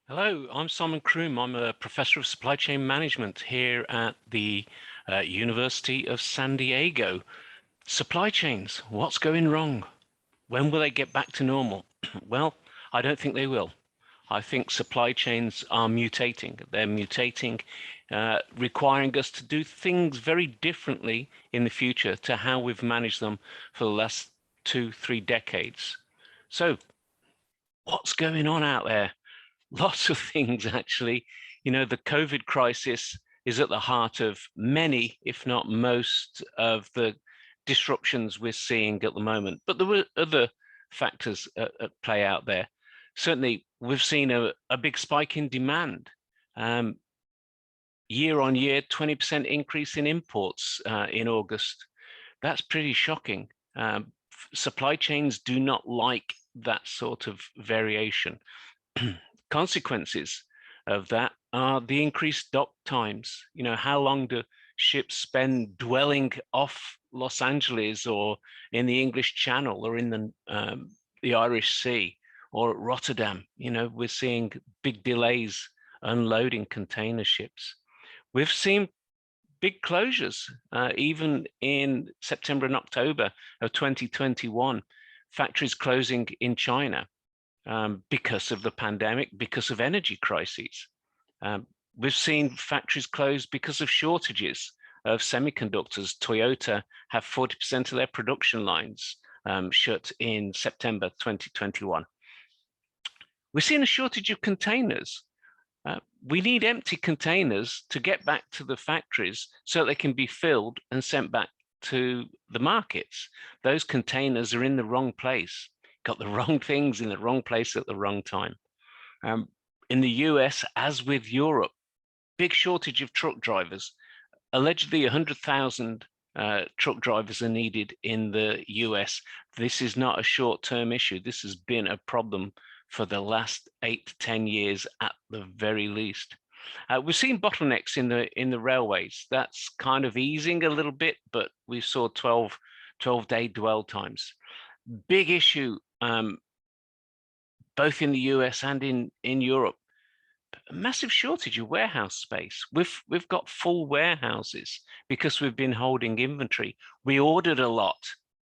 Hello, I'm Simon Kroom. I'm a professor of supply chain management here at the University of San Diego. Supply chains, what's going wrong? When will they get back to normal? Well, I don't think they will. I think supply chains are mutating. They're mutating, requiring us to do things very differently in the future to how we've managed them for the last 2, 3 decades. So, what's going on out there? Lots of things, actually. The COVID crisis is at the heart of many, if not most, of the disruptions we're seeing at the moment. But there were other factors at play out there. Certainly, we've seen a big spike in demand. Year on year, 20% increase in imports in August. That's pretty shocking. Supply chains do not like that sort of variation. Consequences of that are the increased dock times. How long do ships spend dwelling off Los Angeles or in the English Channel or in the Irish Sea or at Rotterdam? We're seeing big delays unloading container ships. We've seen big closures, even in September and October of 2021, factories closing in China because of the pandemic, because of energy crises. We've seen factories close because of shortages of semiconductors. Toyota have 40% of their production lines shut in September 2021. We're seeing a shortage of containers. We need empty containers to get back to the factories so they can be filled and sent back to the markets. Those containers are in the wrong place, got the wrong things in the wrong place at the wrong time. In the US, as with Europe, big shortage of truck drivers. Allegedly 100,000 truck drivers are needed in the US. This is not a short-term issue. This has been a problem for the last 8 to 10 years at the very least. We've seen bottlenecks in the railways. That's kind of easing a little bit, but we saw 12-day dwell times. Big issue, both in the US and in Europe. A massive shortage of warehouse space. We've got full warehouses because we've been holding inventory. We ordered a lot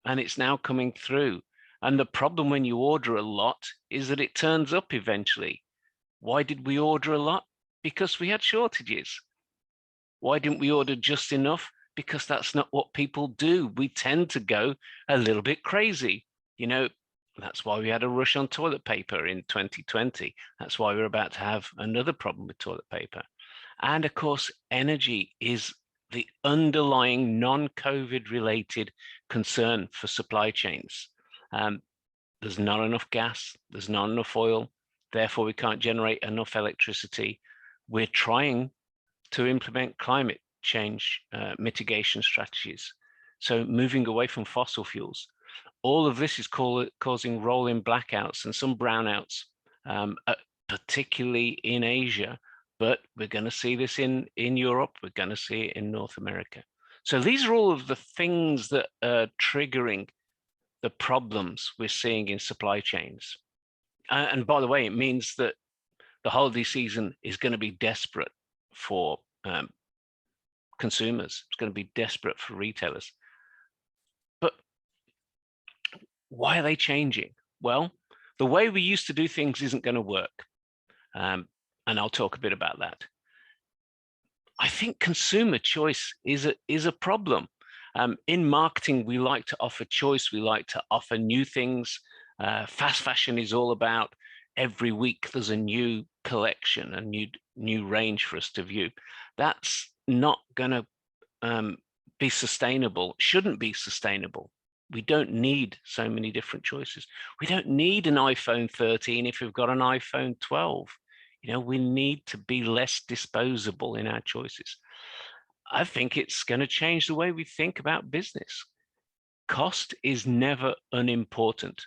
and it's now coming through. And the problem when you order a lot is that it turns up eventually. Why did we order a lot? Because we had shortages. Why didn't we order just enough? Because that's not what people do. We tend to go a little bit crazy. That's why we had a rush on toilet paper in 2020. That's why we're about to have another problem with toilet paper. And of course, energy is the underlying non-COVID related concern for supply chains. There's not enough gas, there's not enough oil, therefore we can't generate enough electricity. We're trying to implement climate change mitigation strategies. So moving away from fossil fuels. All of this is causing rolling blackouts and some brownouts, particularly in Asia, but we're going to see this in Europe, we're going to see it in North America. So these are all of the things that are triggering the problems we're seeing in supply chains. And by the way, it means that the holiday season is going to be desperate for consumers. It's going to be desperate for retailers. But why are they changing? Well, the way we used to do things isn't going to work. And I'll talk a bit about that. I think consumer choice is a problem. In marketing, we like to offer choice. We like to offer new things. Fast fashion is all about every week there's a new collection, a new range for us to view. That's not going to be sustainable, shouldn't be sustainable. We don't need so many different choices. We don't need an iPhone 13 if we've got an iPhone 12. We need to be less disposable in our choices. I think it's going to change the way we think about business. Cost is never unimportant,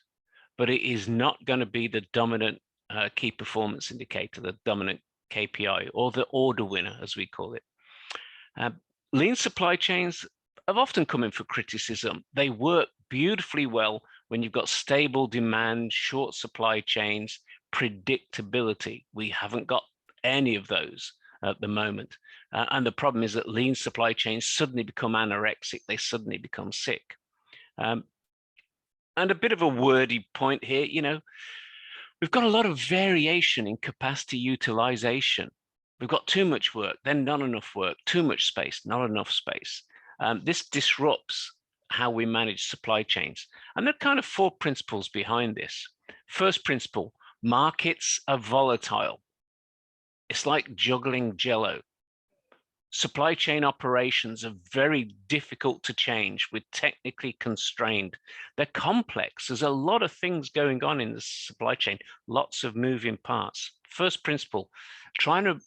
but it is not going to be the dominant key performance indicator, the dominant KPI, or the order winner, as we call it. Lean supply chains have often come in for criticism. They work beautifully well when you've got stable demand, short supply chains, predictability. We haven't got any of those at the moment. And the problem is that lean supply chains suddenly become anorexic. They suddenly become sick. And a bit of a wordy point here, we've got a lot of variation in capacity utilization. We've got too much work, then not enough work, too much space, not enough space. This disrupts how we manage supply chains. And there are kind of 4 principles behind this. First principle, markets are volatile. It's like juggling jello. Supply chain operations are very difficult to change. We're technically constrained. They're complex. There's a lot of things going on in the supply chain, lots of moving parts. First principle, trying to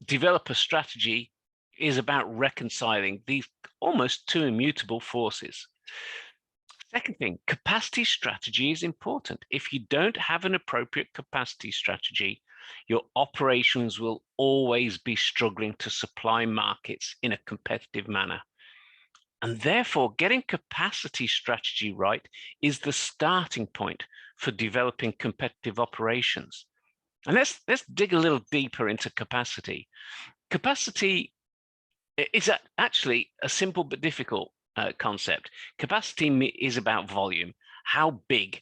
develop a strategy is about reconciling these almost 2 immutable forces. Second thing, capacity strategy is important. If you don't have an appropriate capacity strategy, your operations will always be struggling to supply markets in a competitive manner. And therefore, getting capacity strategy right is the starting point for developing competitive operations. And let's dig a little deeper into capacity. Capacity is actually a simple but difficult concept. Capacity is about volume. How big?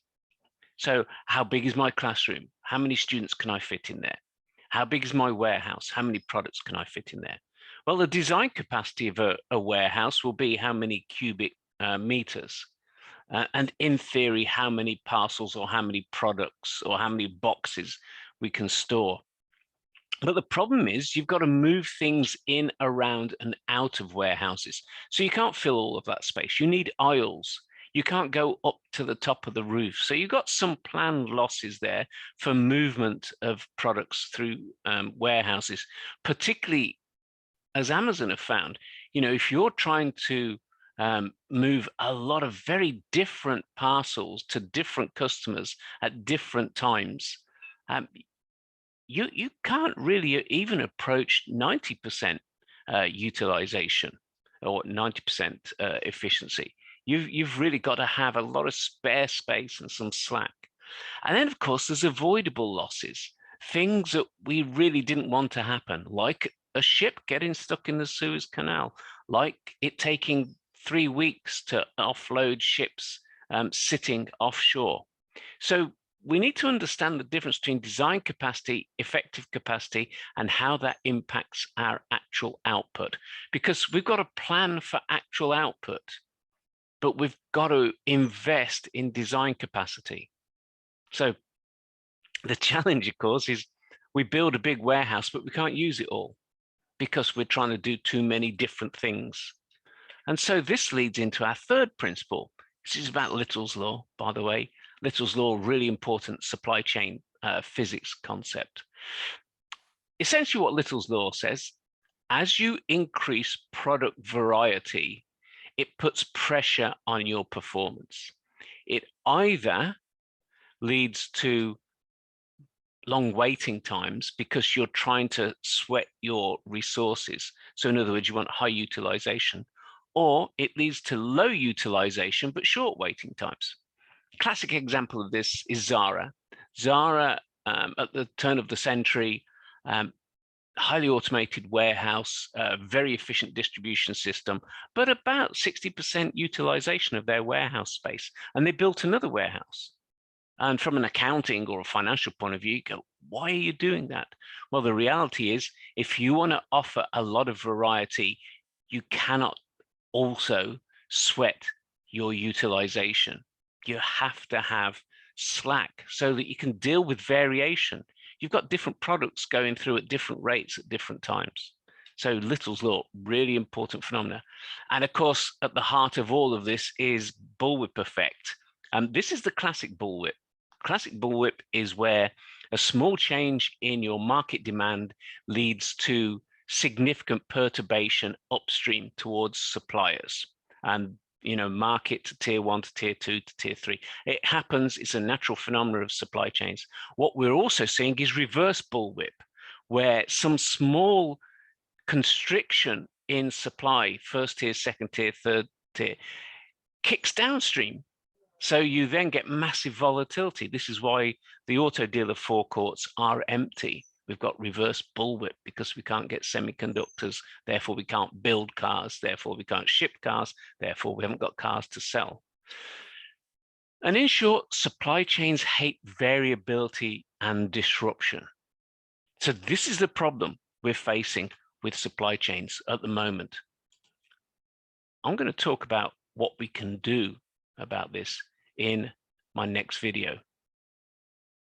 So how big is my classroom? How many students can I fit in there? How big is my warehouse? How many products can I fit in there? Well, the design capacity of a warehouse will be how many cubic meters. And in theory, how many parcels or how many products or how many boxes we can store. But the problem is you've got to move things in, around, and out of warehouses. So you can't fill all of that space. You need aisles. You can't go up to the top of the roof. So you've got some planned losses there for movement of products through warehouses, particularly as Amazon have found. If you're trying to move a lot of very different parcels to different customers at different times, you can't really even approach 90% utilization or 90% efficiency. You've really got to have a lot of spare space and some slack. And then, of course, there's avoidable losses, things that we really didn't want to happen, like a ship getting stuck in the Suez Canal, like it taking 3 weeks to offload ships sitting offshore. So we need to understand the difference between design capacity, effective capacity, and how that impacts our actual output. Because we've got a plan for actual output, but we've got to invest in design capacity. So the challenge, of course, is we build a big warehouse, but we can't use it all because we're trying to do too many different things. And so this leads into our third principle. This is about Little's Law, by the way. Little's Law, really important supply chain physics concept. Essentially what Little's Law says, as you increase product variety, it puts pressure on your performance. It either leads to long waiting times because you're trying to sweat your resources. So in other words, you want high utilization, or it leads to low utilization but short waiting times. Classic example of this is Zara. Zara, at the turn of the century, highly automated warehouse, very efficient distribution system, but about 60% utilization of their warehouse space. And they built another warehouse. And from an accounting or a financial point of view, you go, why are you doing that? Well, the reality is, if you want to offer a lot of variety, you cannot also sweat your utilization. You have to have slack so that you can deal with variation. You've got different products going through at different rates at different times. So Little's Law, really important phenomena. And of course, at the heart of all of this is bullwhip effect. This is the classic bullwhip. Classic bullwhip is where a small change in your market demand leads to significant perturbation upstream towards suppliers. And market to tier 1 to tier 2 to tier 3. It happens, it's a natural phenomenon of supply chains. What we're also seeing is reverse bullwhip, where some small constriction in supply, first tier, second tier, third tier, kicks downstream. So you then get massive volatility. This is why the auto dealer forecourts are empty. We've got reverse bullwhip because we can't get semiconductors, therefore we can't build cars, therefore we can't ship cars, therefore we haven't got cars to sell. And in short, supply chains hate variability and disruption. So this is the problem we're facing with supply chains at the moment. I'm going to talk about what we can do about this in my next video.